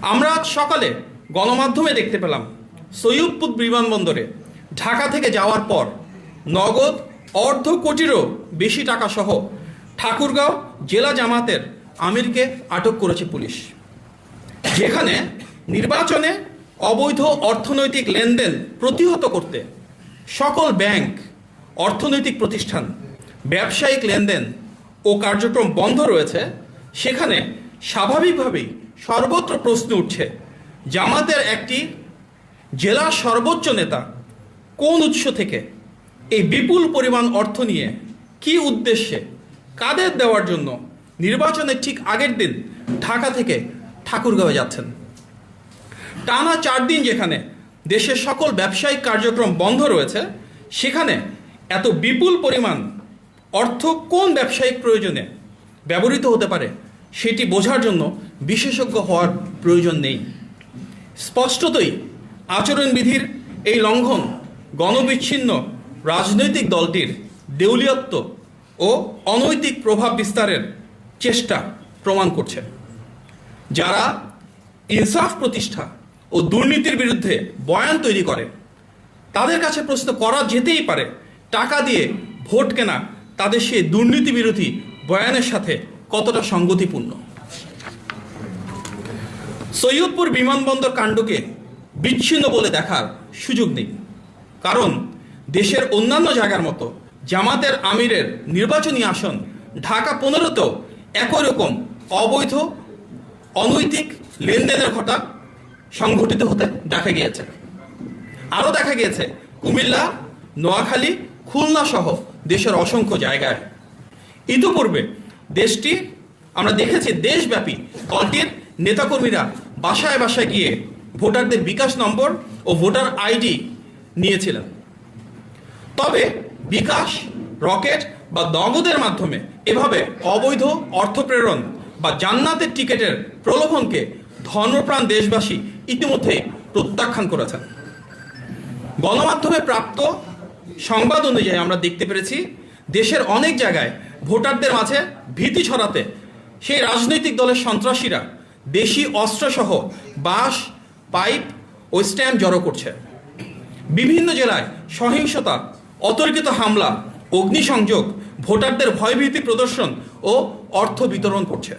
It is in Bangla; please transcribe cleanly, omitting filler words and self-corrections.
আমরা আজ সকালে গণমাধ্যমে দেখতে পেলাম সৈয়দপুর বিমানবন্দরে ঢাকা থেকে যাওয়ার পর নগদ অর্ধ কোটিরও বেশি টাকা সহ ঠাকুরগাঁও জেলা জামাতের আমিরকে আটক করেছে পুলিশ, যেখানে নির্বাচনে অবৈধ অর্থনৈতিক লেনদেন প্রতিহত করতে সকল ব্যাংক, অর্থনৈতিক প্রতিষ্ঠান, ব্যবসায়িক লেনদেন ও কার্যক্রম বন্ধ রয়েছে। সেখানে স্বাভাবিকভাবেই সর্বত্র প্রশ্ন উঠছে, জামাতের একটি জেলার সর্বোচ্চ নেতা কোন উৎস থেকে এই বিপুল পরিমাণ অর্থ নিয়ে, কি উদ্দেশ্যে, কাদের দেওয়ার জন্য নির্বাচনের ঠিক আগের দিন ঢাকা থেকে ঠাকুরগাঁও যাচ্ছেন। টানা 4 দিন যেখানে দেশের সকল ব্যবসায়িক কার্যক্রম বন্ধ রয়েছে, সেখানে এত বিপুল পরিমাণ অর্থ কোন ব্যবসায়িক প্রয়োজনে ব্যবহৃত হতে পারে সেটি বোঝার জন্য বিশেষজ্ঞ হওয়ার প্রয়োজন নেই। স্পষ্টতই আচরণবিধির এই লঙ্ঘন গণবিচ্ছিন্ন রাজনৈতিক দলটির দেউলিয়ত্ব ও অনৈতিক প্রভাব বিস্তারের চেষ্টা প্রমাণ করছে। যারা ইনসাফ প্রতিষ্ঠা ও দুর্নীতির বিরুদ্ধে বয়ান তৈরি করে, তাদের কাছে প্রশ্ন করা যেতেই পারে, টাকা দিয়ে ভোট কেনা তাদের সেই দুর্নীতি বিরোধী বয়ানের সাথে কতটা সঙ্গতিপূর্ণ। সৈয়দপুর বিমানবন্দর কাণ্ডকে বিচ্ছিন্ন বলে দেখার সুযোগ নেই, কারণ দেশের অন্যান্য জায়গার মতো জামাতের আমিরের নির্বাচনী আসন ঢাকা 15তেও একই রকম অবৈধ অনৈতিক লেনদেনের ঘটনা সংঘটিত হতে দেখা গিয়েছে। আরও দেখা গিয়েছে কুমিল্লা, নোয়াখালী, খুলনা সহ দেশের অসংখ্য জায়গায়। ইতিপূর্বে দেশটি আমরা দেখেছি দেশব্যাপী দলটির নেতাকর্মীরা বাসায় বাসায় গিয়ে ভোটারদের বিকাশ নম্বর ও ভোটার আইডি নিয়েছিলেন। তবে বিকাশ, রকেট বা নগদের মাধ্যমে এভাবে অবৈধ অর্থ প্রেরণ বা জান্নাতের টিকিটের প্রলোভনকে ধর্মপ্রাণ দেশবাসী ইতিমধ্যে প্রত্যাখ্যান করেছেন। গণমাধ্যমে প্রাপ্ত সংবাদ অনুযায়ী আমরা দেখতে পেরেছি দেশের অনেক জায়গায় ভোটারদের মাঝে ভীতি ছড়াতে সেই রাজনৈতিক দলের সন্ত্রাসীরা দেশি অস্ত্রসহ বাঁশ, পাইপ ও স্ট্যাম্প জড়ো করছে। বিভিন্ন জেলায় সহিংসতা, অতর্কিত হামলা, অগ্নিসংযোগ, ভোটারদের ভয়ভীতি প্রদর্শন ও অর্থ বিতরণ করছে।